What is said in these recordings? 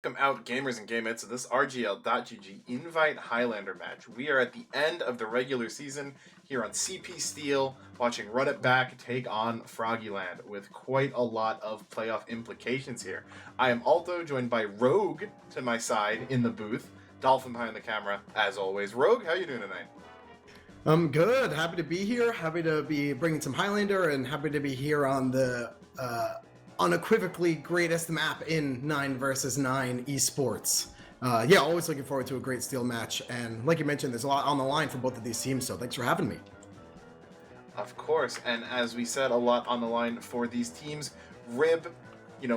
Welcome out, gamers and gamettes, to this RGL.GG Invite Highlander match. We are at the end of the regular season here on CP Steel, watching Run It Back take on Froggieland with quite a lot of playoff implications here. I am Alto, joined by Rogue to my side in the booth, Dolphin behind the camera, as always. Rogue, how you doing tonight? I'm good. Happy to be here. Happy to be bringing some Highlander, and happy to be here on the unequivocally greatest map in 9 versus 9 esports. Always looking forward to a great steel match. And like you mentioned, there's a lot on the line for both of these teams, so thanks for having me. Of course, and as we said, a lot on the line for these teams. Rib,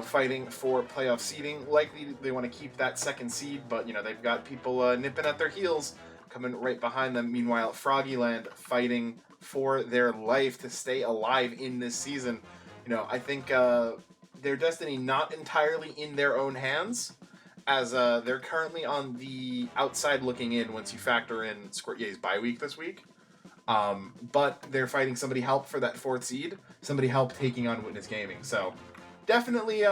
fighting for playoff seeding. Likely they want to keep that second seed, but, they've got people nipping at their heels, coming right behind them. Meanwhile, Froggieland fighting for their life to stay alive in this season. I think their destiny not entirely in their own hands, as they're currently on the outside looking in once you factor in Squirtye's bye week this week. But they're fighting somebody help for that 4th seed, somebody help taking on Witness Gaming. So definitely,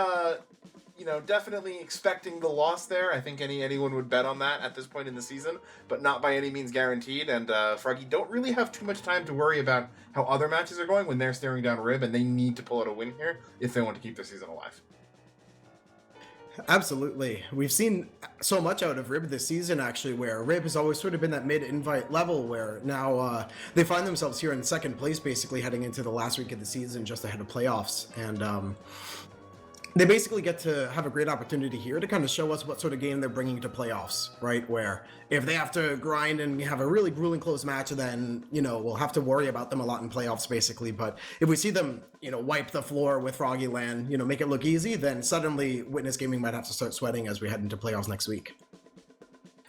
definitely expecting the loss there. I think anyone would bet on that at this point in the season, but not by any means guaranteed. And Froggy don't really have too much time to worry about how other matches are going when they're staring down Rib, and they need to pull out a win here if they want to keep their season alive. Absolutely. We've seen so much out of Rib this season, actually, where Rib has always sort of been that mid-invite level, where now they find themselves here in second place, basically heading into the last week of the season, just ahead of playoffs. And they basically get to have a great opportunity here to kind of show us what sort of game they're bringing to playoffs, right? Where if they have to grind and have a really grueling close match, then, we'll have to worry about them a lot in playoffs, basically. But if we see them, wipe the floor with Froggieland, make it look easy, then suddenly Witness Gaming might have to start sweating as we head into playoffs next week.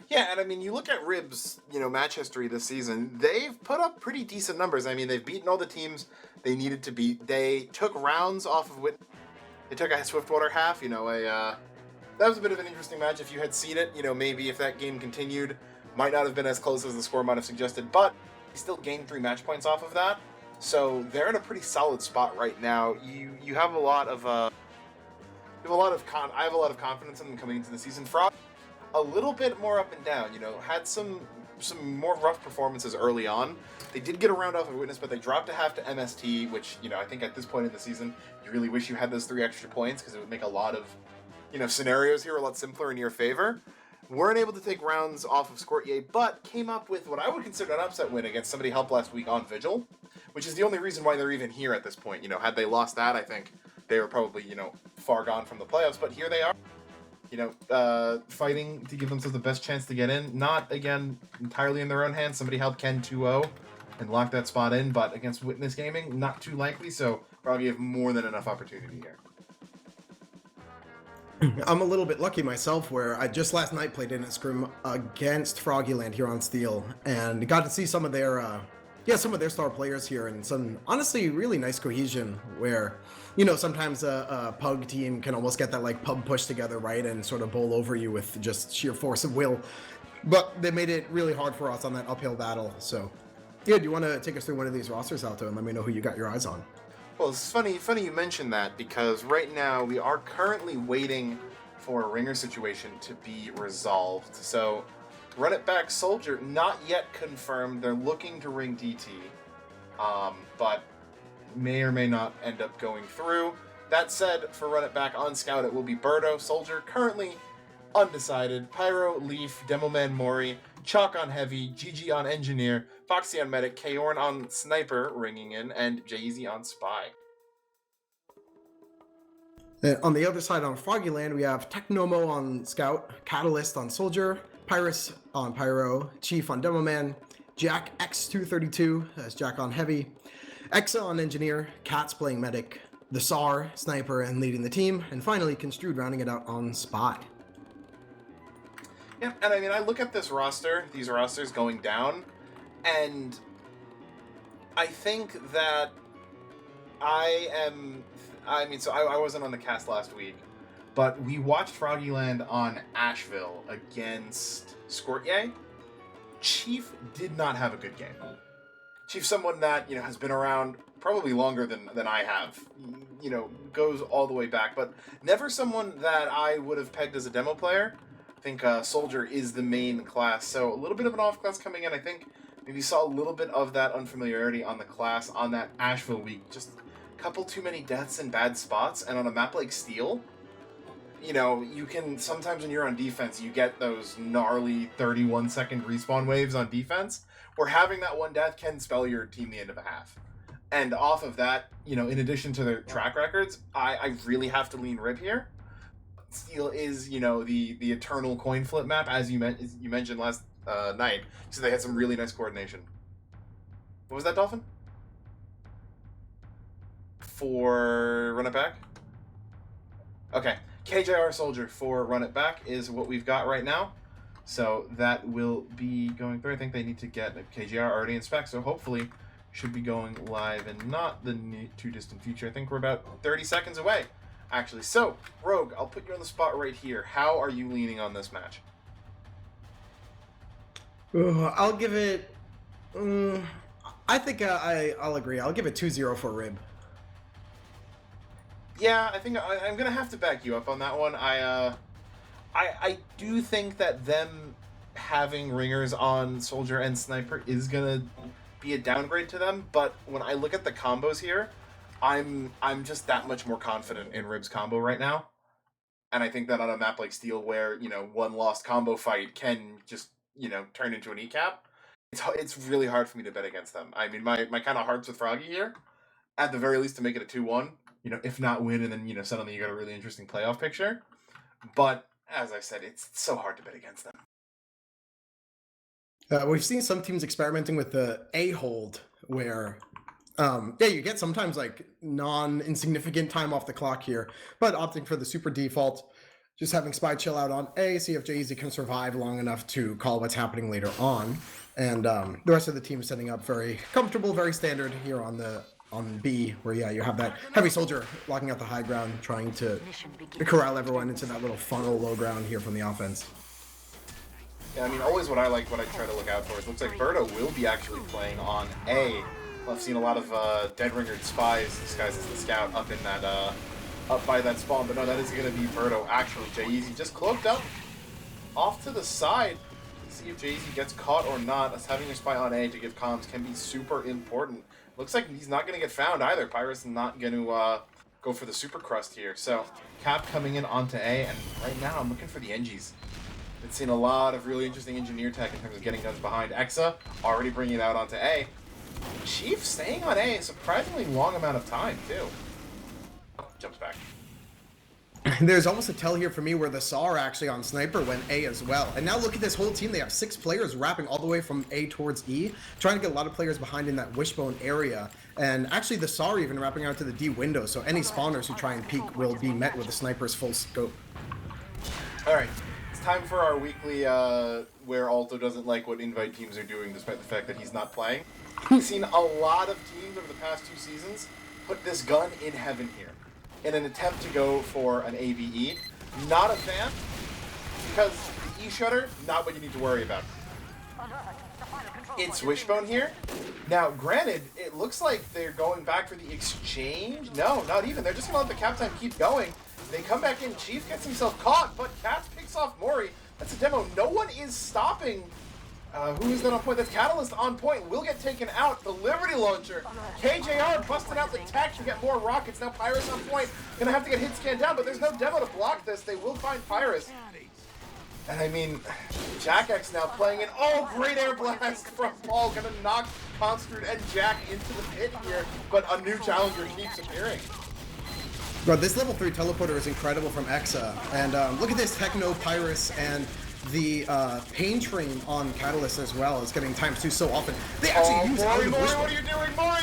Yeah, and I mean, you look at Rib's, match history this season, they've put up pretty decent numbers. I mean, they've beaten all the teams they needed to beat. They took rounds off of Witness. They took a Swiftwater half, that was a bit of an interesting match. If you had seen it, maybe if that game continued, might not have been as close as the score might have suggested, but they still gained 3 match points off of that. So they're in a pretty solid spot right now. You have a lot of I have a lot of confidence in them coming into the season. Frog, a little bit more up and down, had some more rough performances early on. They did get a round off of Witness, but they dropped a half to MST, which, I think at this point in the season, you really wish you had those 3 extra points, because it would make a lot of, scenarios here a lot simpler in your favor. Weren't able to take rounds off of Squirtye, but came up with what I would consider an upset win against somebody helped last week on Vigil, which is the only reason why they're even here at this point. Had they lost that, I think they were probably, far gone from the playoffs, but here they are. Fighting to give themselves the best chance to get in. Not, again, entirely in their own hands. Somebody helped Ken 2-0 and lock that spot in, but against Witness Gaming, not too likely, so probably have more than enough opportunity here. I'm a little bit lucky myself, where I just last night played in a scrim against Froggieland here on Steel, and got to see some of their star players here, and some honestly really nice cohesion where, sometimes a pug team can almost get that like pub push together, right, and sort of bowl over you with just sheer force of will. But they made it really hard for us on that uphill battle. So, yeah, do you want to take us through one of these rosters, Alto, and let me know who you got your eyes on? Well, it's funny you mentioned that, because right now we are currently waiting for a ringer situation to be resolved. So, Run It Back Soldier, not yet confirmed. They're looking to ring DT, but may or may not end up going through. That said, for Run It Back on Scout, it will be Birdo, Soldier, currently undecided, Pyro, Leaf, Demoman, Mori, Chalk on Heavy, GG on Engineer, Foxy on Medic, Kaorn on Sniper, ringing in, and Jay-Z on Spy. On the other side, on Froggieland, we have Technomo on Scout, Catalyst on Soldier, Pyrus on Pyro, Chief on Demoman, Jack X232 as Jack on Heavy, Exa on Engineer, Cats playing Medic, the SAR, Sniper, and leading the team, and finally Construed rounding it out on Spy. Yeah, and I mean, I look at these rosters going down, and I think that I wasn't on the cast last week, but we watched Froggieland on Asheville against Squirtye. Chief did not have a good game. Chief, someone that, has been around probably longer than I have, goes all the way back, but never someone that I would have pegged as a demo player. I think Soldier is the main class, so a little bit of an off class coming in. I think maybe saw a little bit of that unfamiliarity on the class on that Asheville week. Just a couple too many deaths in bad spots, and on a map like Steel, you can, sometimes when you're on defense, you get those gnarly 31-second respawn waves on defense, where having that one death can spell your team the end of a half. And off of that, in addition to their track records, I really have to lean Rib here. Steel is, the eternal coin flip map, as you mentioned last night, so they had some really nice coordination. What was that, Dolphin? For Run It Back? Okay. KJR Soldier for Run It Back is what we've got right now. So that will be going through. I think they need to get KJR already in spec, so hopefully should be going live in not the too distant future. I think we're about 30 seconds away, actually. So, Rogue, I'll put you on the spot right here. How are you leaning on this match? I'll give it... I think I'll agree. I'll give it 2-0 for Rib. Yeah, I think I'm gonna have to back you up on that one. I do think that them having ringers on Soldier and Sniper is gonna be a downgrade to them. But when I look at the combos here, I'm just that much more confident in Rib's combo right now. And I think that on a map like Steel, where one lost combo fight can just turn into an ECAP, it's really hard for me to bet against them. I mean, my kind of heart's with Froggy here, at the very least to make it a 2-1. If not win, and then, suddenly you got a really interesting playoff picture. But, as I said, it's so hard to bet against them. We've seen some teams experimenting with the A-hold, where, you get sometimes, non-insignificant time off the clock here, but opting for the super default, just having Spy chill out on A, see if Jay-Z can survive long enough to call what's happening later on. And the rest of the team is setting up very comfortable, very standard here on B, where you have that heavy soldier locking out the high ground, trying to corral everyone into that little funnel low ground here from the offense. Yeah, I mean, always what I try to look out for is, looks like Berto will be actually playing on A. Well, I've seen a lot of dead ringered spies disguised as the scout up in that up by that spawn, but no, that is going to be Berto. Actually, Jay-Z just cloaked up off to the side. See if Jay-Z gets caught or not, as having a spy on A to give comms can be super important. Looks like he's not going to get found either. Pyrus is not going to go for the super crust here. So, Cap coming in onto A, and right now I'm looking for the Engies. Been seeing a lot of really interesting engineer tech in terms of getting guns behind. Exa already bringing it out onto A. Chief staying on A a surprisingly long amount of time, too. Oh, jumps back. There's almost a tell here for me where the SAR actually on Sniper went A as well. And now look at this whole team. They have 6 players wrapping all the way from A towards E, trying to get a lot of players behind in that wishbone area. And actually the SAR even wrapping out to the D window, so any spawners who try and peek will be met with the Sniper's full scope. Alright, it's time for our weekly where Alto doesn't like what invite teams are doing despite the fact that he's not playing. We've seen a lot of teams over the past 2 seasons put this gun in heaven here in an attempt to go for an AVE. Not a fan, because the E-Shutter, not what you need to worry about. It's Wishbone here. Now, granted, it looks like they're going back for the exchange. No, not even. They're just going to let the cap time keep going. They come back in. Chief gets himself caught, but Caps picks off Mori. That's a demo. No one is stopping. Who is that on point? That's Catalyst on point. Will get taken out. The Liberty Launcher. KJR busting out the tech to get more rockets. Now Pyrus on point. Gonna have to get hit scan down, but there's no demo to block this. They will find Pyrus. And I mean, Jack X now playing it. Oh, great air blast from Paul. Gonna knock Construed and Jack into the pit here. But a new challenger keeps appearing. Bro, this level 3 teleporter is incredible from Exa. And look at this Techno, Pyrus, and the pain train on Catalyst as well is getting times 2 so often. They actually use Mori, what are you doing, Mori?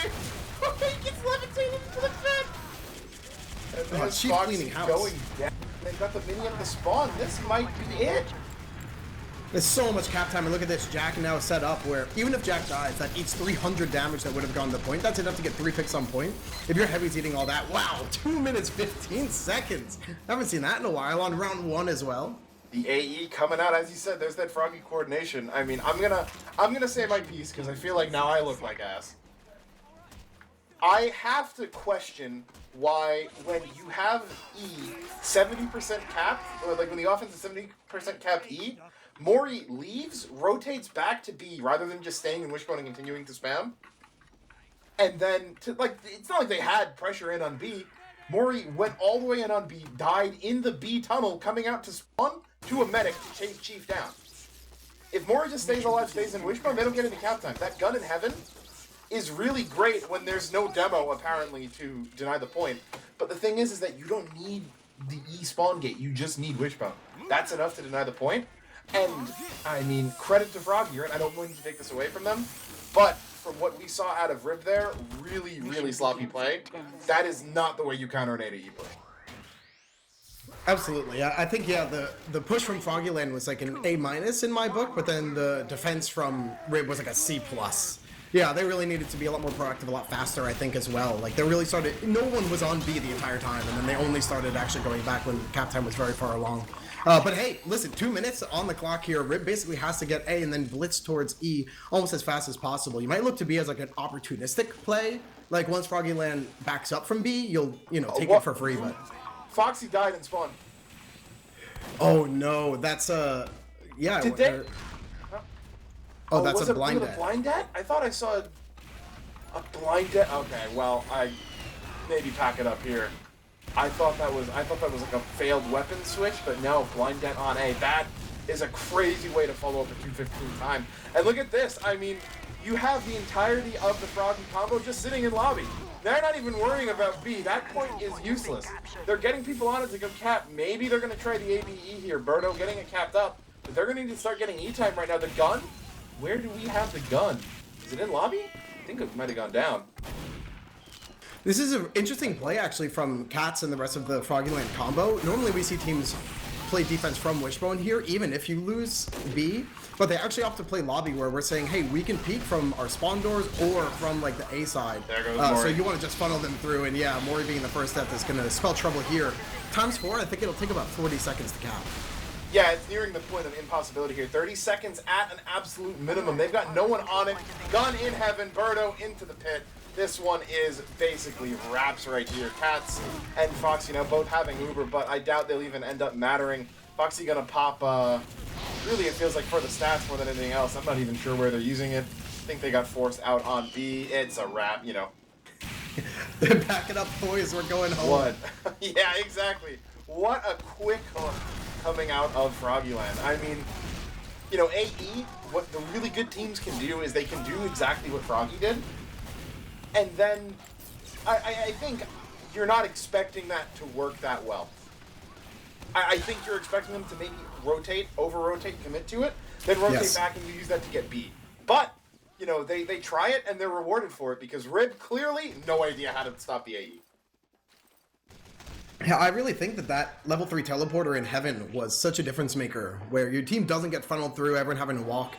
He gets levitated into the pit. And then Chief cleaning house. Going down. They've got the mini at the spawn. This might be it. There's so much cap time, and look at this. Jack now set up where even if Jack dies, that eats 300 damage that would have gone to point. That's enough to get 3 picks on point. If your heavy's eating all that, wow, 2 minutes 15 seconds. Haven't seen that in a while on round 1 as well. The AE coming out, as you said, there's that Froggy coordination. I mean, I'm gonna say my piece because I feel like now I look like ass. I have to question why, when you have E 70% capped, or like when the offense is 70% capped E, Mori leaves, rotates back to B rather than just staying in Wishbone and continuing to spam. And then, it's not like they had pressure in on B. Mori went all the way in on B, died in the B tunnel, coming out to spawn to a medic to chase Chief down. If Mori just stays alive, stays in Wishbone, they don't get any cap time. That gun in heaven is really great when there's no demo, apparently, to deny the point. But the thing is that you don't need the E spawn gate. You just need Wishbone. That's enough to deny the point. And, I mean, credit to Froggy, right? I don't mean to take this away from them. But from what we saw out of Rib there, really, really sloppy play. That is not the way you counter an ADE play. Absolutely. I think, the push from Froggieland was like an A- in my book, but then the defense from Rib was like a C+. Yeah, they really needed to be a lot more proactive, a lot faster, I think, as well. Like, they really started... No one was on B the entire time, and then they only started actually going back when cap time was very far along. But hey, listen, 2 minutes on the clock here. Rib basically has to get A and then blitz towards E almost as fast as possible. You might look to B as like an opportunistic play. Like, once Froggieland backs up from B, you'll, take it for free, but... Foxy died in spawn. Oh, no, that's a... Yeah, Did they... Oh, that's was a it blind a dead. blind dead? I thought I saw a blind dead. Okay, well, I maybe pack it up here. I thought that was like a failed weapon switch, but no, blind dead on A. That is a crazy way to follow up a 215 time. And look at this. I mean, you have the entirety of the Froggy combo just sitting in lobby. They're not even worrying about B. That point is useless. They're getting people on it to go cap. Maybe they're going to try the ABE here. Birdo getting it capped up. But they're going to need to start getting E time right now. The gun? Where do we have the gun? Is it in lobby? I think it might have gone down. This is an interesting play, actually, from Cats and the rest of the Froggieland combo. Normally we see teams play defense from Wishbone here, even if you lose B, but they actually opt to play lobby, where we're saying, hey, we can peek from our spawn doors or from, like, the A side. There goes Mori. So you want to just funnel them through, and yeah, Mori being the first step is going to spell trouble here. ×4, I think it'll take about 40 seconds to cap. Yeah, it's nearing the point of impossibility here. 30 seconds at an absolute minimum. They've got no one on it. Gun in heaven. Birdo into the pit. This one is basically wraps right here. Cats and Foxy now both having Uber, but I doubt they'll even end up mattering. Foxy gonna pop, really it feels like for the stats more than anything else. I'm not even sure where they're using it. I think they got forced out on B. It's a wrap, Back it up, boys. We're going home. What? Yeah, exactly. What a quick hook coming out of Froggieland. I mean, AE, what the really good teams can do is they can do exactly what Froggy did. And then, I think you're not expecting that to work that well. I think you're expecting them to maybe rotate, over-rotate, commit to it, then rotate back and you use that to get B. But, they try it and they're rewarded for it because Rib clearly no idea how to stop the AE. Yeah, I really think that level 3 teleporter in Heaven was such a difference maker, where your team doesn't get funneled through, everyone having to walk.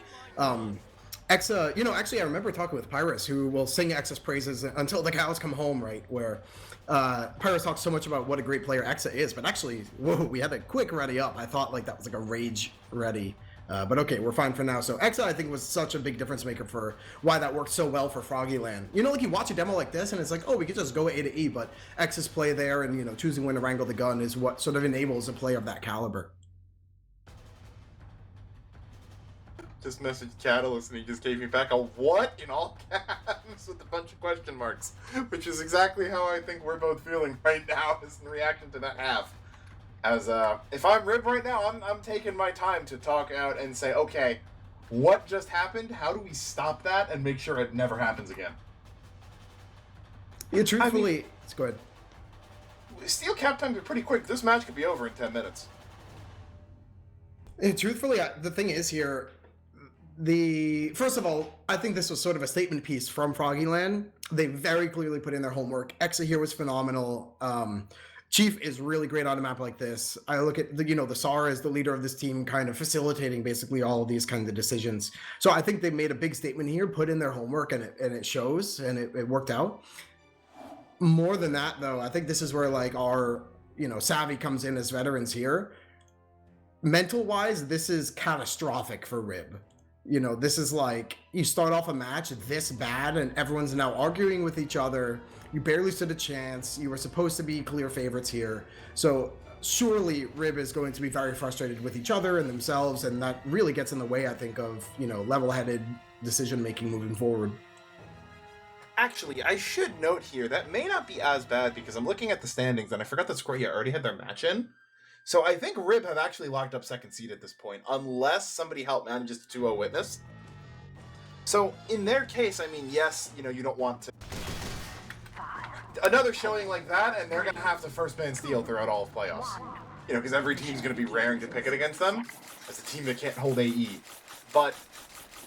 Exa, actually I remember talking with Pyrus, who will sing Exa's praises until the cows come home, right? Where Pyrus talks so much about what a great player Exa is, but actually, whoa, we had a quick ready up. I thought like that was like a rage ready. But okay, we're fine for now. So Exa, I think, was such a big difference maker for why that worked so well for Froggieland. Like you watch a demo like this and it's like, oh, we could just go A to E, but X's play there and, choosing when to wrangle the gun is what sort of enables a play of that caliber. Just messaged Catalyst and he just gave me back a what in all caps with a bunch of question marks, which is exactly how I think we're both feeling right now as in reaction to that half. As if I'm Rib right now, I'm taking my time to talk out and say, okay, what just happened? How do we stop that and make sure it never happens again? Yeah, truthfully, let's go ahead. Steel cap times are pretty quick. This match could be over in 10 minutes. And truthfully, the thing is here, first of all, I think this was sort of a statement piece from Froggieland. They very clearly put in their homework. Exa here was phenomenal. Chief is really great on a map like this. I look at the SAR as the leader of this team, kind of facilitating basically all of these kinds of decisions. So I think they made a big statement here, put in their homework, and it shows, and it worked out. More than that, though, I think this is where like our savvy comes in as veterans here. mental-wise, this is catastrophic for Rib. You know, this is like, you start off a match this bad, and everyone's now arguing with each other. You barely stood a chance. You were supposed to be clear favorites here. So surely Rib is going to be very frustrated with each other and themselves, and that really gets in the way, I think, of, you know, level-headed decision-making moving forward. Actually, I should note here, that may not be as bad, because I'm looking at the standings, and I forgot that Square already had their match in. So I think Rib have actually locked up second seed at this point, unless somebody helped manages the 2-0 witness. So in their case, I mean, yes, you know, you don't want to... Another showing like that, and they're going to have to first man steal throughout all of playoffs. You know, because every team's going to be raring to pick it against them as a team that can't hold AE. But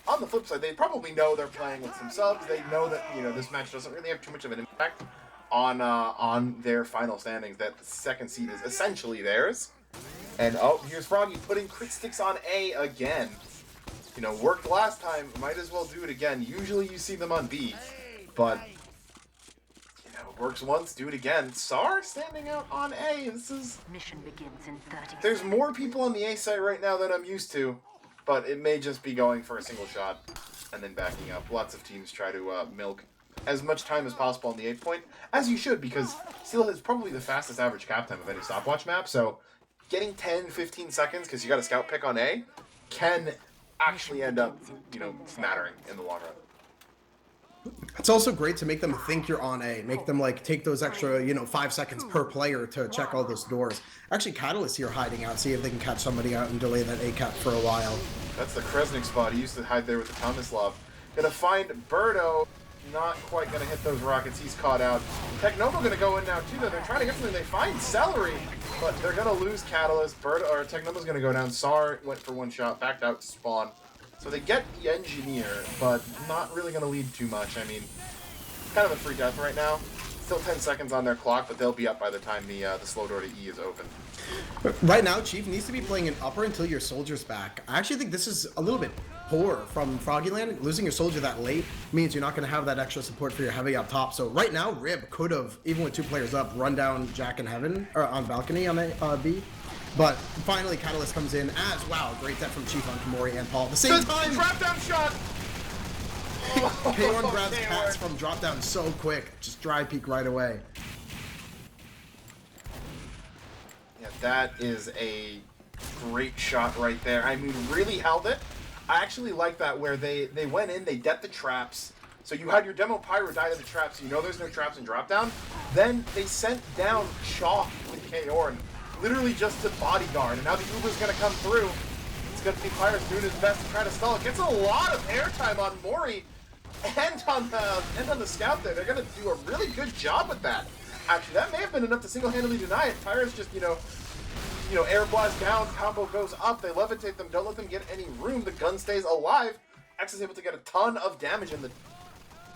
on the flip side, they probably know they're playing with some subs. They know that, you know, this match doesn't really have too much of an impact on their final standings, that the second seed is essentially theirs. And oh, here's Froggy putting crit sticks on A again. You know, worked last time, might as well do it again. Usually you see them on B, but you know, works once, do it again. SAR standing out on A. This is mission begins in 30 there's seconds. more people on the A site right now than I'm used to, but it may just be going for a single shot and then backing up. Lots of teams try to milk as much time as possible on the 8 point, as you should, because Steel is probably the fastest average cap time of any stopwatch map, so getting 10, 15 seconds because you got a scout pick on A can actually end up, you know, mattering in the long run. It's also great to make them think you're on A, make them like take those extra, you know, 5 seconds per player to check all those doors. Actually, Catalyst here hiding out, see if they can catch somebody out and delay that A cap for a while. That's the Kresnik spot. He used to hide there with the Tomislav. Gonna find Birdo. Not quite gonna hit those rockets. He's caught out. Technova gonna go in now too, though. They're trying to get something. They find Celery, but they're gonna lose Catalyst. Technova's gonna go down. SAR went for one shot, backed out to spawn. So they get the Engineer, but not really gonna lead too much. I mean, kind of a free death right now. Still 10 seconds on their clock, but they'll be up by the time the slow door to E is open. Right now, Chief needs to be playing an upper until your soldier's back. I actually think this is a little bit poor from Froggieland. Losing your soldier that late means you're not going to have that extra support for your heavy up top. So right now, Rib could have, even with 2 players up, run down Jack in Heaven, or on balcony on A, B. But finally, Catalyst comes in as, wow, great death from Chief on Kamori and Paul. At the same time, drop down shot! Payorn grabs Cats from drop down so quick. Just dry peek right away. Yeah, that is a great shot right there. I mean, really held it. I actually like that where they went in, they det the traps. So you had your demo pyro die to the traps, so you know there's no traps in drop down. Then they sent down Chalk with Kaorn, literally just to bodyguard. And now the Uber's gonna come through. It's gonna be Pyro's doing his best to try to stall it. Gets a lot of airtime on Mori and on the scout there. They're gonna do a really good job with that. Actually, that may have been enough to single-handedly deny it. Pyro's just, you know, air blast down, combo goes up, they levitate them, don't let them get any room, the gun stays alive. X is able to get a ton of damage in the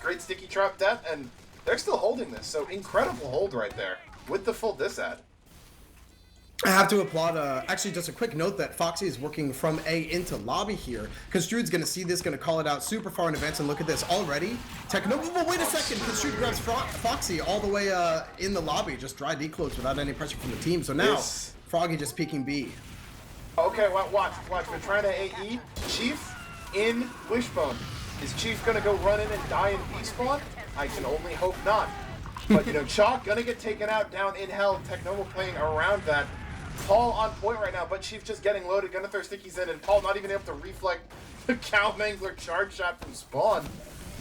great sticky trap death, and they're still holding this, so incredible hold right there, with the full disad. I have to applaud, actually just a quick note that Foxy is working from A into lobby here. Construed's gonna see this, gonna call it out super far in advance, and look at this already. Technova, well, wait a second, Construed grabs Foxy all the way in the lobby, just dry decloaks without any pressure from the team. So now, Froggy just peeking B. Okay, watch, they're trying to AE. Chief in Wishbone. Is Chief gonna go run in and die in B spawn? I can only hope not. But, you know, Chalk gonna get taken out down in hell. Technova playing around that. Paul on point right now, but Chief just getting loaded, gonna throw stickies in, and Paul not even able to reflect the Cow Mangler charge shot from spawn.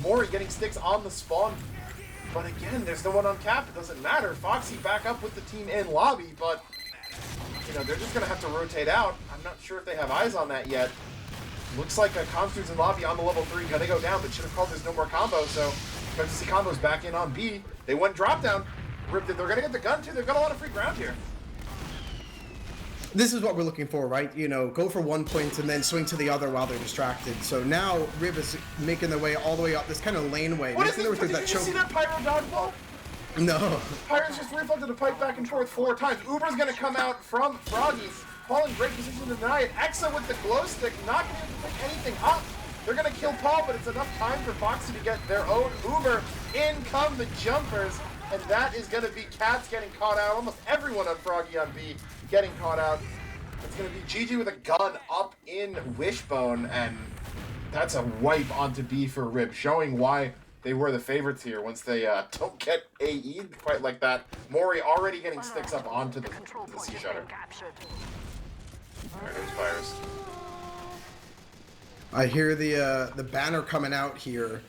Mori getting sticks on the spawn, but again, there's no one on cap, it doesn't matter. Foxy back up with the team in lobby, but, you know, they're just gonna have to rotate out. I'm not sure if they have eyes on that yet. Looks like a Constru's in lobby on the level 3, gonna go down, but should have called there's no more combo, so expect to see combos back in on B. They went drop down. They're gonna get the gun too, they've got a lot of free ground here. This is what we're looking for, right? You know, go for 1 point and then swing to the other while they're distracted. So now Rib is making their way all the way up this kind of lane way. What is this? Did you see that Pyro dodgeball? No. Pyro's just reflected a pipe back and forth 4 times. Uber's gonna come out from Froggy. Paul in great position to deny it. Exa with the glow stick, not gonna be able to pick anything up. They're gonna kill Paul, but it's enough time for Foxy to get their own Uber. In come the jumpers, and that is gonna be Cats getting caught out. Almost everyone on Froggy on B getting caught out. It's going to be GG with a gun up in Wishbone, and that's a wipe onto B for Rib, showing why they were the favorites here once they don't get AE'd quite like that. Mori already getting sticks up onto the C shutter. There goes Fires. I hear the banner coming out here.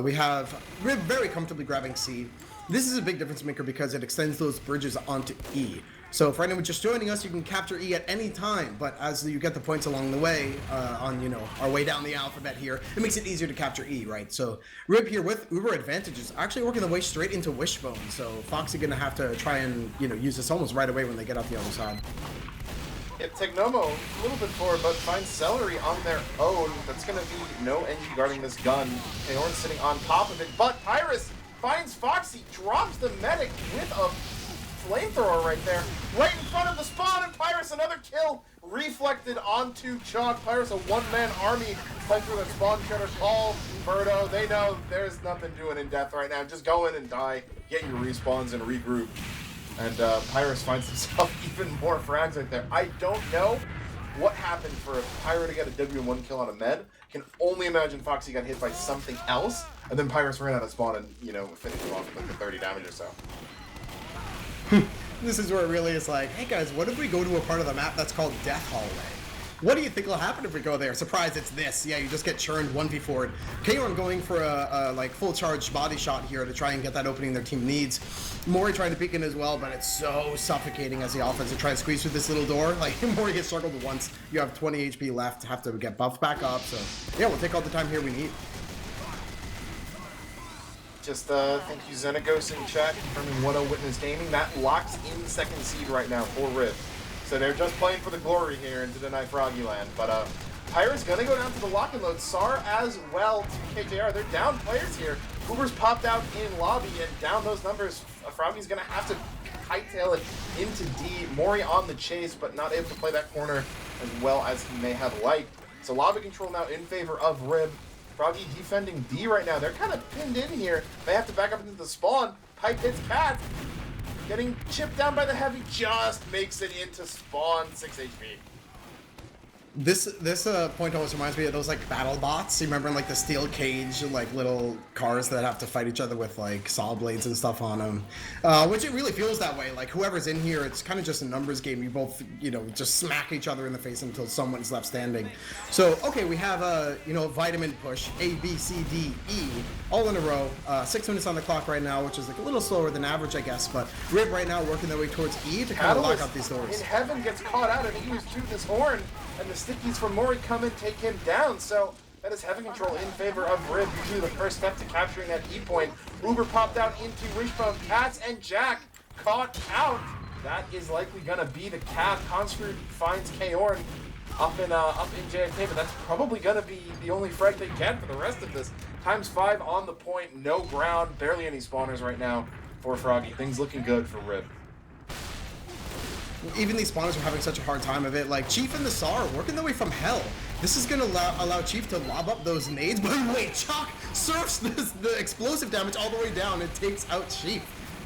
We have Rib very comfortably grabbing C. This is a big difference maker because it extends those bridges onto E. So for anyone just joining us, you can capture E at any time, but as you get the points along the way, on, you know, our way down the alphabet here, it makes it easier to capture E, right? So Rib here with Uber advantages, actually working the way straight into Wishbone, so Foxy gonna have to try and, you know, use this almost right away when they get out the other side. Yeah, Tegnomo a little bit forward, but finds Celery on their own. That's going to be no NG guarding this gun. Aorn sitting on top of it, but Pyrus finds Foxy, drops the medic with a flamethrower right there, right in front of the spawn, and Pyrus another kill, reflected onto Chalk. Pyrus a one-man army fight through that spawn shutter. Call Birdo, they know there's nothing doing in death right now. Just go in and die, get your respawns, and regroup. And Pyrus finds himself even more frags right there. I don't know what happened for a Pyro to get a WM1 kill on a med. Can only imagine Foxy got hit by something else, and then Pyrus ran out of spawn and, you know, finished him off with like the 30 damage or so. This is where it really is like, hey guys, what if we go to a part of the map that's called Death Hallway? What do you think will happen if we go there? Surprise, it's this. Yeah, you just get churned 1v4'd. Kaorn going for a like full charge body shot here to try and get that opening their team needs. Mori trying to peek in as well, but it's so suffocating as the offense to try and squeeze through this little door. Like, Mori gets circled once. You have 20 HP left, have to get buffed back up. So, yeah, we'll take all the time here we need. Just thank you Xenagos in chat confirming 1-0 Witness Gaming. That locks in second seed right now for Riv. So they're just playing for the glory here into the night Froggieland. But Pyro's gonna go down to the lock and load. SAR as well to KJR. They're down players here. Uber's popped out in lobby and down those numbers. Froggy's gonna have to hightail it into D. Mori on the chase, but not able to play that corner as well as he may have liked. So lobby control now in favor of Rib. Froggy defending D right now. They're kind of pinned in here. They have to back up into the spawn. Pipe hits Cat. Getting chipped down by the heavy, just makes it into spawn, 6 HP. This point always reminds me of those like battle bots. You remember in like the steel cage, like little cars that have to fight each other with like saw blades and stuff on them. Which it really feels that way. Like whoever's in here, it's kind of just a numbers game. You both, you know, just smack each other in the face until someone's left standing. So okay, we have a vitamin push, A, B, C, D, E, all in a row. 6 minutes on the clock right now, which is like a little slower than average, I guess. But Rib right now working their way towards E to kind of lock up these doors. In heaven gets caught out and he was tooting his horn. And the stickies from Mori come and take him down. So that is heavy control in favor of Rib. Usually the first step to capturing that E point. Uber popped out into Wishbone. Cats and Jack caught out. That is likely gonna be the cap. Conscruit finds Kaorn up in JFK, but that's probably gonna be the only frag they get for the rest of this. ×5 on the point, no ground, barely any spawners right now for Froggy. Things looking good for Rib. Even these spawners are having such a hard time of it. Like, Chief and the SAR working their way from hell. This is going to allow Chief to lob up those nades, but wait, Chalk surfs the explosive damage all the way down and takes out Chief.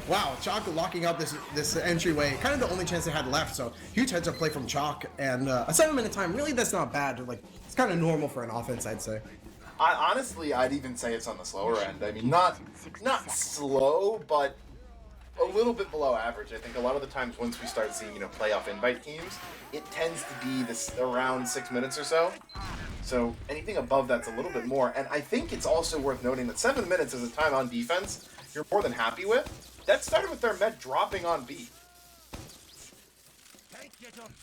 Wow, Chalk locking up this entryway, kind of the only chance they had left, so huge heads-up play from Chalk, and a 7-minute time, really that's not bad. Like, it's kind of normal for an offense, I'd say. Honestly, I'd even say it's on the slower end. I mean, not slow, but a little bit below average. I think a lot of the times once we start seeing, playoff invite teams, it tends to be this around 6 minutes or so. So anything above that's a little bit more. And I think it's also worth noting that 7 minutes is a time on defense you're more than happy with. That started with their med dropping on B.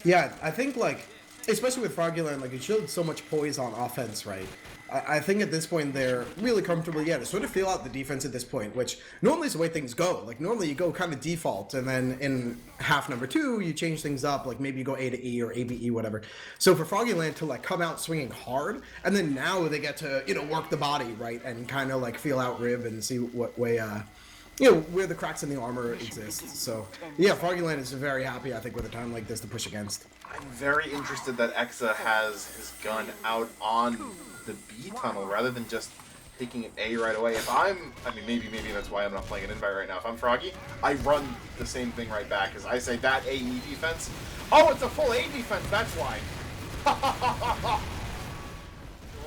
Yeah, I think, like, especially with Froggieland, like, it showed so much poise on offense, right? I think at this point they're really comfortable, to sort of feel out the defense at this point, which normally is the way things go. Like, normally you go kind of default, and then in half number 2, you change things up, like maybe you go A to E or A, B, E, whatever. So for Froggieland to, like, come out swinging hard, and then now they get to, work the body, right, and kind of, like, feel out Rib and see what way, where the cracks in the armor exist. So, yeah, Froggieland is very happy, I think, with a time like this to push against. I'm very interested that Exa has his gun out on the B tunnel rather than just taking an A right away. If I mean, maybe that's why I'm not playing an invite right now. If I'm Froggy, I run the same thing right back, because I say that AE defense. Oh, it's a full A defense, that's why.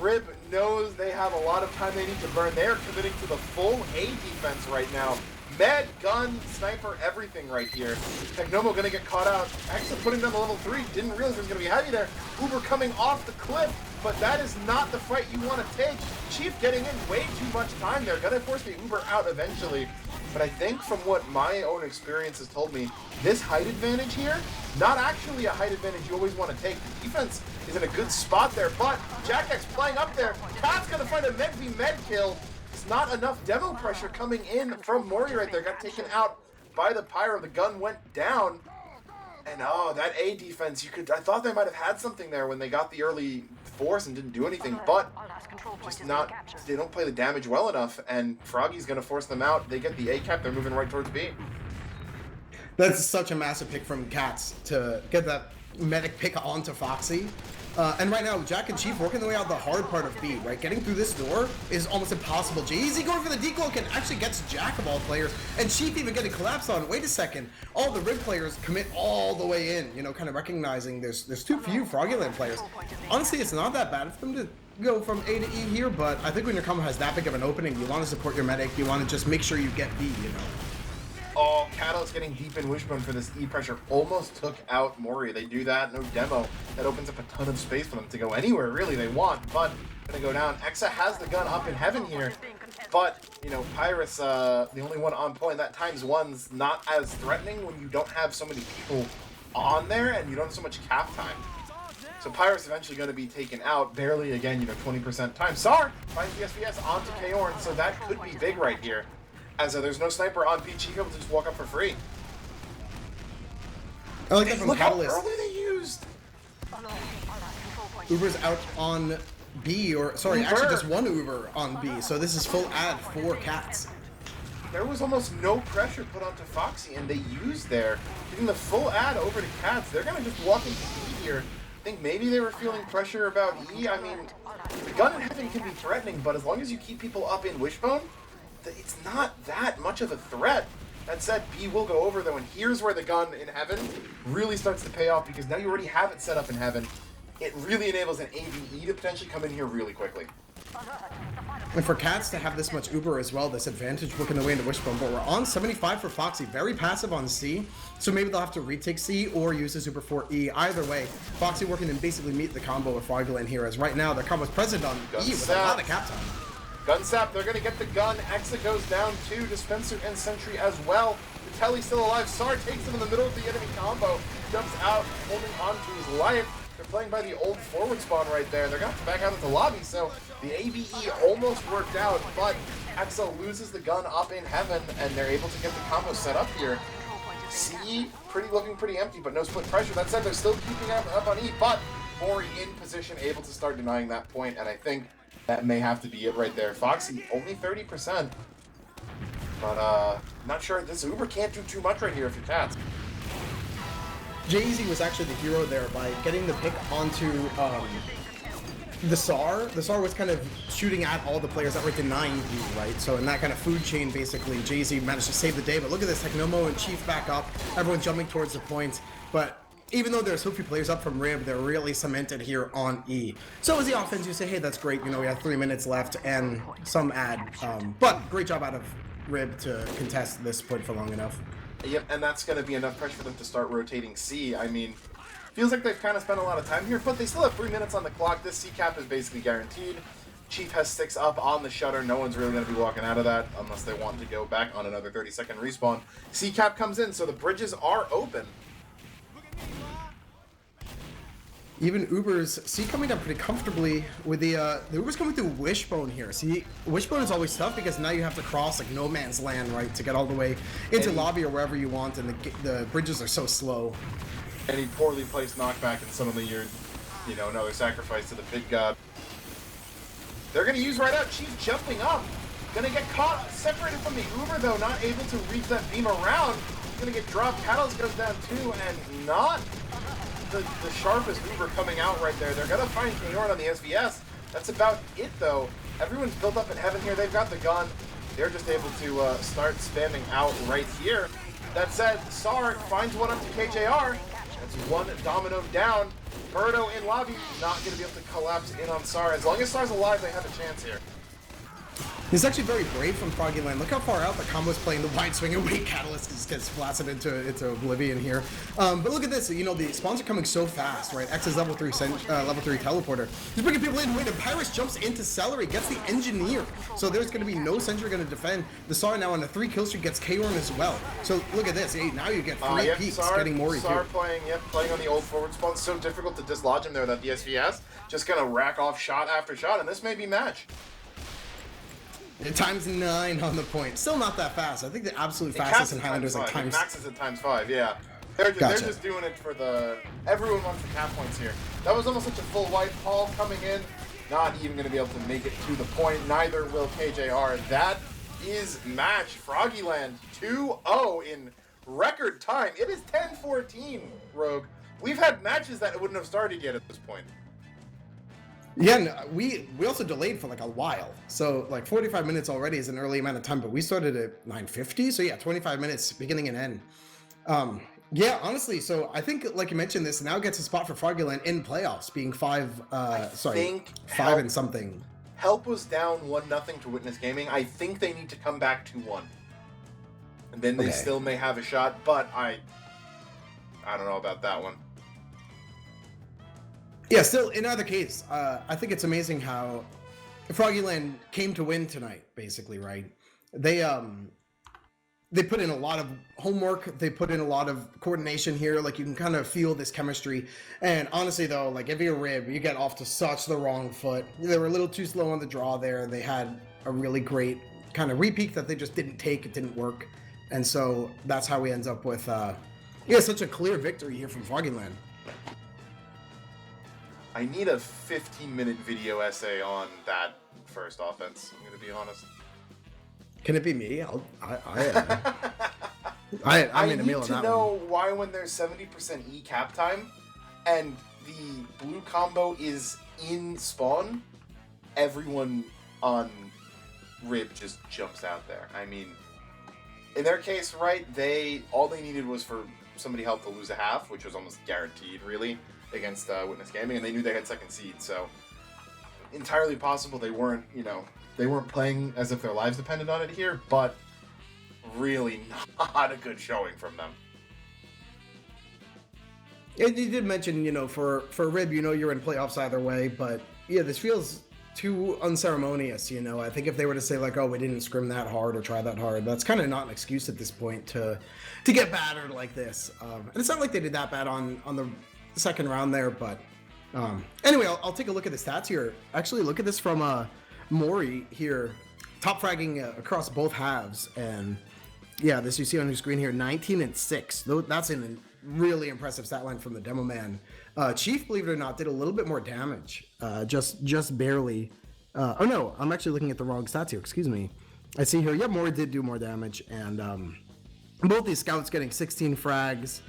Rib knows they have a lot of time they need to burn. They are committing to the full A defense right now. Med, gun, sniper, everything right here. Technomo gonna get caught out. Actually putting down the level 3. Didn't realize it was gonna be heavy there. Uber coming off the cliff, but that is not the fight you want to take. Chief getting in way too much time there. Gonna force the Uber out eventually. But I think from what my own experience has told me, this height advantage here, not actually a height advantage you always want to take. The defense is in a good spot there, but Jack-X playing up there. Cat's gonna find a Med v Med kill. It's not enough demo pressure coming in from Mori right there. Got taken out by the Pyro. The gun went down. And oh, that A defense, I thought they might have had something there when they got the early force and didn't do anything, but just not, they don't play the damage well enough, and Froggy's gonna force them out. They get the A cap, they're moving right towards B. That's such a massive pick from Cats to get that medic pick onto Foxy. And right now, Jack and Chief working their way out the hard part of B, right? Getting through this door is almost impossible. Jay-Z going for the decloak and actually gets Jack of all players. And Chief even getting collapsed on. Wait a second. All the Rib players commit all the way in, you know, kind of recognizing there's too few Froggieland players. Honestly, it's not that bad for them to go from A to E here, but I think when your combo has that big of an opening, you want to support your medic. You want to just make sure you get B, you know. Oh, Catalyst getting deep in Wishbone for this E pressure. Almost took out Mori. They do that, no demo. That opens up a ton of space for them to go anywhere, really, they want. But, gonna go down. Exa has the gun up in heaven here. But, you know, Pyrus, the only one on point. That ×1's not as threatening when you don't have so many people on there and you don't have so much cap time. So Pyrus eventually going to be taken out. Barely, again, you know, 20% time. Sar finds the SVS onto Kaorn, so that could be big right here. As there's no sniper on B, Chief able to just walk up for free. I like that from Look Catalyst. how early they used. Uber's out on B, or sorry, Uber. actually just one Uber on B. So this is full ad for Cats. There was almost no pressure put onto Foxy, and they used there, getting the full ad over to Cats. They're going to just walk into E here. I think maybe they were feeling pressure about E. I mean, the gun in heaven can be threatening, but as long as you keep people up in Wishbone, it's not that much of a threat. That said, B will go over though, and here's where the gun in heaven really starts to pay off, because now you already have it set up in heaven. It really enables an AVE to potentially come in here really quickly. And for Cats to have this much Uber as well, this advantage working their way into Wishbone, but we're on 75 for Foxy, very passive on C, so maybe they'll have to retake C or use this Uber for E. Either way, Foxy working to basically meet the combo with Froggieland here, as right now their combo's present on E with a lot of cap time. Gunsap, they're going to get the gun. Exa goes down too. Dispenser and Sentry as well. Vitelli's still alive. Sar takes him in the middle of the enemy combo. Jumps out, holding on to his life. They're playing by the old forward spawn right there. They're going to have to back out of the lobby, so the AVE almost worked out, but Exa loses the gun up in heaven, and they're able to get the combo set up here. C, looking pretty empty, but no split pressure. That said, they're still keeping up on E, but Mori in position, able to start denying that point, and I think that may have to be it right there. Foxy, only 30%. But, not sure. This Uber can't do too much right here if you're Cats. Jay-Z was actually the hero there by getting the pick onto the SAR. The SAR was kind of shooting at all the players that were denying you, right? So in that kind of food chain, basically, Jay-Z managed to save the day. But look at this, Technomo and Chief back up. Everyone jumping towards the point. But even though there's so few players up from Rib, they're really cemented here on E. So as the offense, you say, hey, that's great. You know, we have 3 minutes left and some ad. But great job out of Rib to contest this point for long enough. Yep, and that's going to be enough pressure for them to start rotating C. I mean, feels like they've kind of spent a lot of time here, but they still have 3 minutes on the clock. This C cap is basically guaranteed. Chief has 6 up on the shutter. No one's really going to be walking out of that unless they want to go back on another 30-second respawn. C cap comes in, so the bridges are open. Even Uber's, see, coming down pretty comfortably with the Uber's coming through Wishbone here. See, Wishbone is always tough because now you have to cross like no man's land, right, to get all the way into lobby or wherever you want, and the bridges are so slow. Any poorly placed knockback, and suddenly you're, you know, another sacrifice to the big god. They're going to use right out. Chief jumping up. Going to get caught, separated from the Uber, though, not able to reach that beam around. Going to get dropped. Catalyst goes down, too, and not the sharpest Uber coming out right there. They're going to find Kaorn on the SVS. That's about it, though. Everyone's built up in heaven here. They've got the gun. They're just able to start spamming out right here. That said, Sar finds one up to KJR. That's one domino down. Birdo in lobby, not going to be able to collapse in on Sar. As long as Sar's alive, they have a chance here. He's actually very brave from Froggieland. Look how far out the combo's playing the wide swing and wait. Catalyst just gets blasted into oblivion here. But look at this. You know, the spawns are coming so fast, right? X is level 3 teleporter. He's bringing people in. Wait, and Pyrus jumps into Celery, gets the engineer. So there's going to be no sentry going to defend. The Sar now on a 3 kill streak gets K-Orn as well. So look at this. Hey, now you get 3 peaks getting Mori Sar too. playing on the old forward spawn. So difficult to dislodge him there, that the SVS. Just going to rack off shot after shot, and this may be match. Times 9 on the point. Still not that fast. I think the absolute fastest in Highlanders like times. Max is at times 5, yeah. They're just doing it for the... Everyone wants the cap points here. That was almost such a full wipe. Paul coming in, not even going to be able to make it to the point. Neither will KJR. That is match. Froggieland 2-0 in record time. It is 10-14, Rogue. We've had matches that wouldn't have started yet at this point. Yeah, no, we also delayed for like a while. So like 45 minutes already is an early amount of time, but we started at 9:50. So yeah, 25 minutes beginning and end. Yeah, honestly, so I think like you mentioned, this now gets a spot for Froggieland in playoffs, being 5 and something. Help was down 1-0 to Witness Gaming. I think they need to come back 2-1. And then they still may have a shot, but I don't know about that one. Yeah, still, in either case, I think it's amazing how Froggieland came to win tonight, basically, right? They put in a lot of homework, they put in a lot of coordination here, like you can kind of feel this chemistry. And honestly though, like if you're Rib, you get off to such the wrong foot. They were a little too slow on the draw there. They had a really great kind of repeat that they just didn't take, it didn't work. And so that's how we end up with, such a clear victory here from Froggieland. I need a 15-minute video essay on that first offense, I'm going to be honest. Can it be me? I made a meal need of to that know one. why when there's 70% E cap time and the blue combo is in spawn, everyone on Rib just jumps out there. I mean, in their case, right, all they needed was for somebody help to lose a half, which was almost guaranteed, really, against Witness Gaming, and they knew they had second seed, so entirely possible they weren't playing as if their lives depended on it here, but really not a good showing from them. You did mention, for Rib, you're in playoffs either way, but yeah, this feels too unceremonious, I think if they were to say like, oh, we didn't scrim that hard or try that hard, that's kind of not an excuse at this point to get battered like this. And it's not like they did that bad on the second round there, but anyway, I'll take a look at the stats here. Actually, look at this from Mori here, top fragging across both halves, and yeah, this you see on your screen here, 19-6. That's a really impressive stat line from the demo man. Chief, believe it or not, did a little bit more damage, just barely. Oh no, I'm actually looking at the wrong stats here. Excuse me. I see here, yeah, Mori did do more damage, and both these scouts getting 16 frags.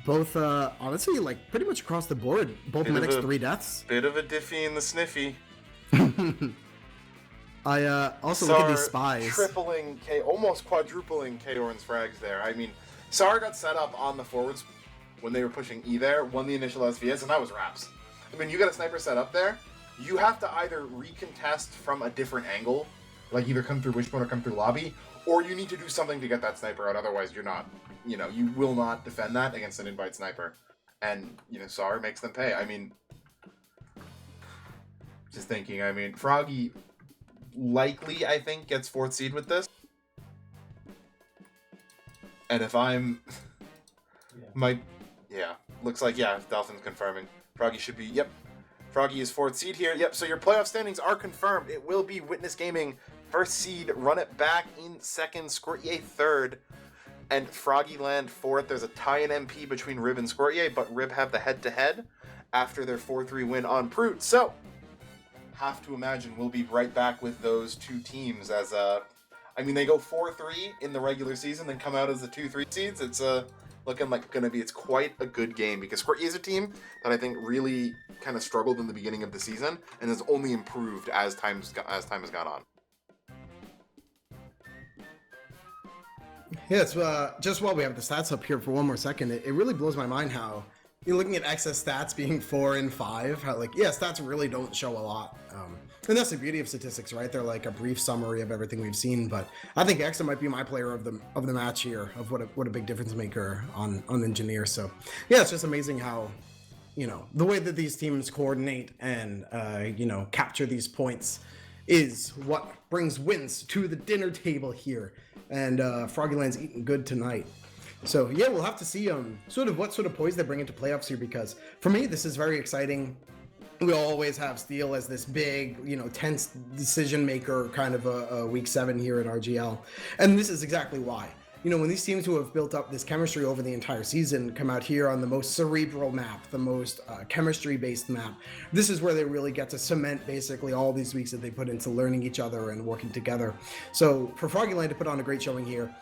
Both, honestly, like, pretty much across the board. Both medics, 3 deaths. Bit of a diffy in the sniffy. I also look at these spies. Almost quadrupling K-Orn's frags there. I mean, Sar got set up on the forwards when they were pushing E there, won the initial SVS, and that was wraps. I mean, you got a sniper set up there, you have to either recontest from a different angle, like either come through wishbone or come through lobby, or you need to do something to get that sniper out, otherwise you're not, you will not defend that against an invite sniper. And, Sar makes them pay. I mean, just thinking, Froggy likely, I think, gets 4th seed with this. And if I'm... looks like, Dolphin's confirming. Froggy should be, Froggy is 4th seed here. Yep, so your playoff standings are confirmed. It will be Witness Gaming 1st seed, Run It Back in 2nd, Squirtier 3rd, and Froggieland 4th. There's a tie in MP between Rib and Squirtier, but Rib have the head-to-head after their 4-3 win on Prout. So, have to imagine we'll be right back with those two teams as they go 4-3 in the regular season, then come out as the 2-3 seeds. looking like it's quite a good game, because Square is a team that I think really kind of struggled in the beginning of the season and has only improved as time has gone on. Yeah, it's just while we have the stats up here for one more second, it really blows my mind how you're looking at excess stats being 4 and 5. How stats really don't show a lot, and that's the beauty of statistics, right? They're like a brief summary of everything we've seen. But I think Exa might be my player of the match here, of what a big difference maker on Engineer. So yeah, it's just amazing how the way that these teams coordinate and capture these points is what brings wins to the dinner table here. And Froggieland's eating good tonight. So yeah, we'll have to see sort of what sort of poise they bring into playoffs here, because for me this is very exciting. We always have Steel as this big, tense decision maker kind of a week 7 here at RGL, and this is exactly why. When these teams who have built up this chemistry over the entire season come out here on the most cerebral map, the most chemistry-based map, this is where they really get to cement basically all these weeks that they put into learning each other and working together. So for Froggieland to put on a great showing here,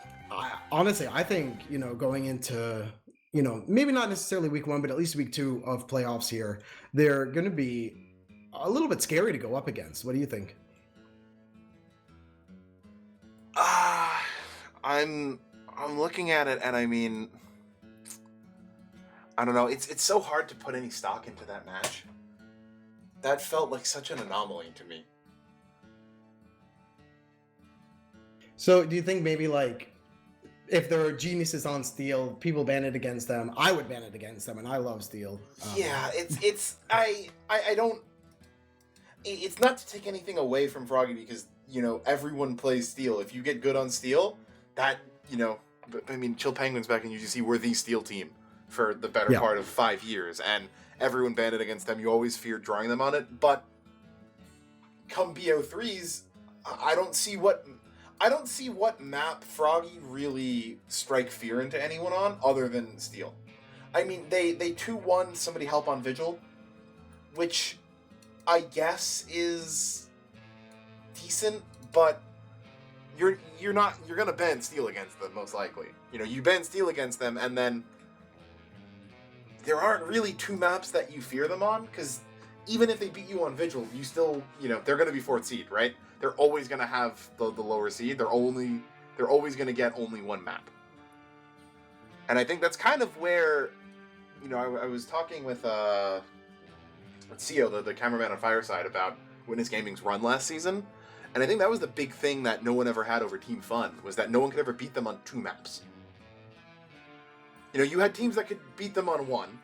honestly, I think, going into, maybe not necessarily week 1, but at least week 2 of playoffs here, they're going to be a little bit scary to go up against. What do you think? I'm looking at it, and I mean, I don't know. It's so hard to put any stock into that match. That felt like such an anomaly to me. So do you think maybe if there are geniuses on Steel, people ban it against them? I would ban it against them, and I love Steel. Yeah, I don't. It's not to take anything away from Froggy, because everyone plays Steel. If you get good on Steel, that I mean, Chill Penguins back in UGC were the Steel team for the better part of 5 years, and everyone banded against them. You always feared drawing them on it, but come BO3s, I don't see what map Froggy really strike fear into anyone on other than Steel. I mean, they 2-1 somebody help on Vigil, which I guess is decent, but you're gonna ban Steel against them most likely. You ban Steel against them, and then there aren't really 2 maps that you fear them on, because even if they beat you on Vigil, you still they're gonna be 4th seed, right? They're always gonna have the lower seed. They're always gonna get only 1 map, and I think that's kind of where I was talking withCio, the cameraman on Fireside, about Witness Gaming's run last season. And I think that was the big thing that no one ever had over Team Fun, was that no one could ever beat them on 2 maps. You had teams that could beat them on 1,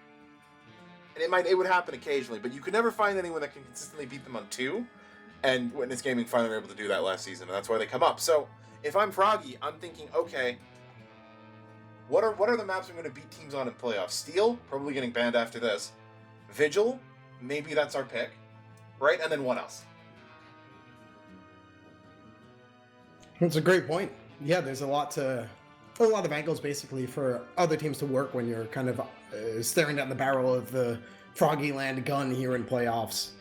and it would happen occasionally, but you could never find anyone that can consistently beat them on 2, and Witness Gaming finally were able to do that last season, and that's why they come up. So, if I'm Froggy, I'm thinking, okay, what are the maps I'm going to beat teams on in playoffs? Steel, probably getting banned after this. Vigil, maybe that's our pick, right? And then what else? That's a great point. Yeah, there's a lot of angles basically for other teams to work when you're kind of staring down the barrel of the Froggieland gun here in playoffs.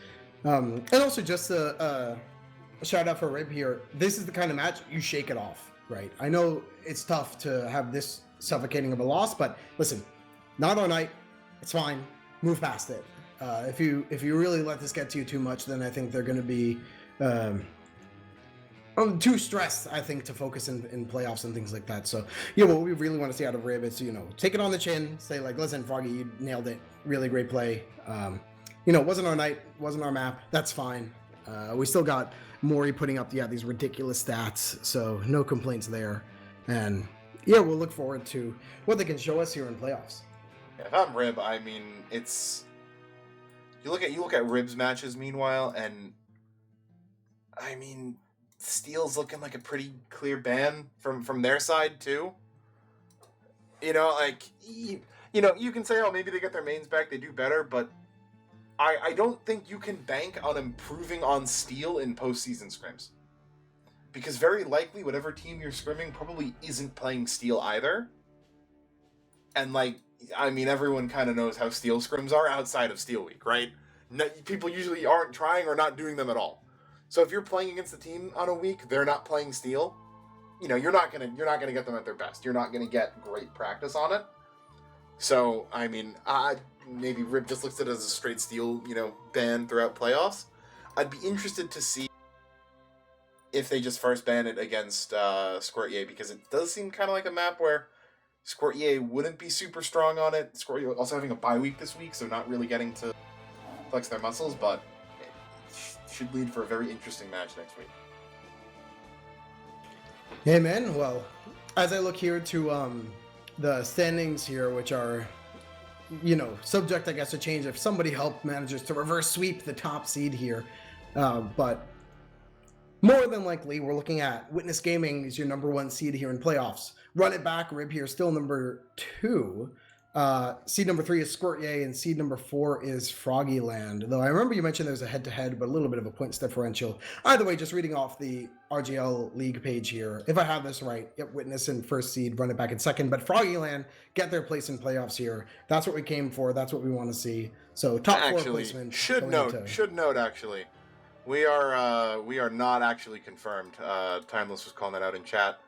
And also just a shout out for Rib here. This is the kind of match you shake it off, right? I know it's tough to have this suffocating of a loss, but listen, not our night. It's fine. Move past it. If you really let this get to you too much, then I think they're going to be too stressed, I think, to focus in playoffs and things like that. So, what we really want to see out of Rib is, take it on the chin, say listen, Froggy, you nailed it. Really great play. Wasn't our night, wasn't our map. That's fine. We still got Maury putting up, these ridiculous stats. So no complaints there. And we'll look forward to what they can show us here in playoffs. Yeah, if I'm Rib, I mean, it's, you look at Rib's matches meanwhile, and I mean, Steel's looking like a pretty clear ban from their side too. You can say, oh, maybe they get their mains back, they do better, but I don't think you can bank on improving on Steel in postseason scrims. Because very likely whatever team you're scrimming probably isn't playing Steel either. And everyone kind of knows how Steel scrims are outside of Steel Week, right? People usually aren't trying or not doing them at all. So if you're playing against a team on a week, they're not playing Steel, you're not gonna get them at their best. You're not gonna get great practice on it. So, I mean, maybe Rib just looks at it as a straight steal, ban throughout playoffs. I'd be interested to see if they just first ban it against Squirtier, because it does seem kind of like a map where Squirtier wouldn't be super strong on it. Squirtier also having a bye week this week, so not really getting to flex their muscles, but it should lead for a very interesting match next week. Hey man, well, as I look here to the standings here, which are, subject, I guess, to change if somebody manages to reverse sweep the top seed here. But more than likely, we're looking at Witness Gaming is your number 1 seed here in playoffs. Run It Back, Rib here, still number 2. Seed number 3 is Squirtier, and seed number 4 is Froggieland. Though I remember you mentioned there's a head-to-head, but a little bit of a points differential. Either way, just reading off the RGL League page here, if I have this right, yep, Witness in first seed, Run It Back in second, but Froggieland get their place in playoffs here. That's what we came for. That's what we want to see. So top 4 placement. Should note actually, we are not actually confirmed. Timeless was calling that out in chat.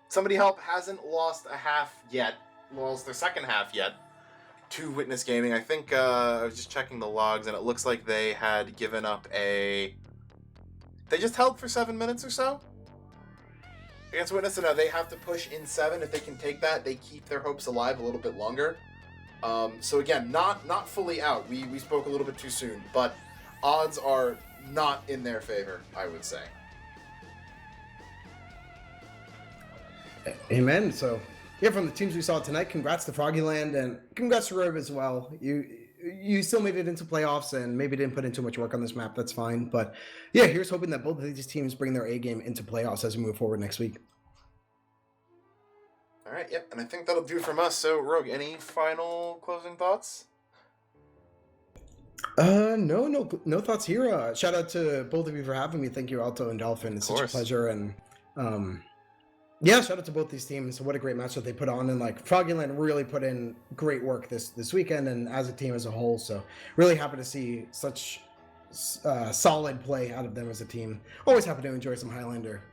Somebody help hasn't lost a half yet. Lost their second half yet to Witness Gaming. I think I was just checking the logs, and it looks like they had given up they just held for 7 minutes or so against Witness, and now they have to push in 7. If they can take that, they keep their hopes alive a little bit longer. So again, not fully out. We spoke a little bit too soon, but odds are not in their favor, I would say. Amen. So yeah, from the teams we saw tonight, congrats to Froggieland and congrats to Rib as well. You still made it into playoffs and maybe didn't put in too much work on this map. That's fine. But yeah, here's hoping that both of these teams bring their A game into playoffs as we move forward next week. All right, yep, and I think that'll do it from us. So, Rogue, any final closing thoughts? No thoughts here. Shout out to both of you for having me. Thank you, Alto and Dolphin. It's such a pleasure. And yeah, shout out to both these teams. What a great match that they put on, and Froggieland really put in great work this weekend and as a team as a whole. So really happy to see such solid play out of them as a team. Always happy to enjoy some Highlander.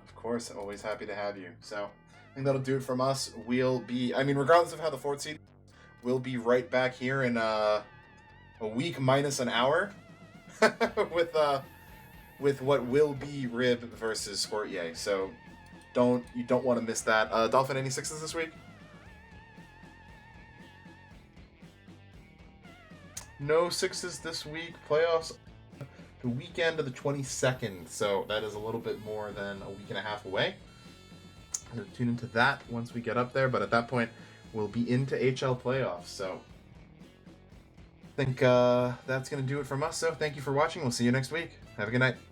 Of course, always happy to have you. So I think that'll do it from us. We'll be, regardless of how the 4th seed, we'll be right back here in a week minus an hour with what will be Rib versus Squirtier. So you don't want to miss that. Dolphin, any 6s this week? No 6s this week. Playoffs the weekend of the 22nd. So that is a little bit more than a week and a half away. I'm going to tune into that once we get up there. But at that point, we'll be into HL playoffs. So I think that's going to do it from us. So thank you for watching. We'll see you next week. Have a good night.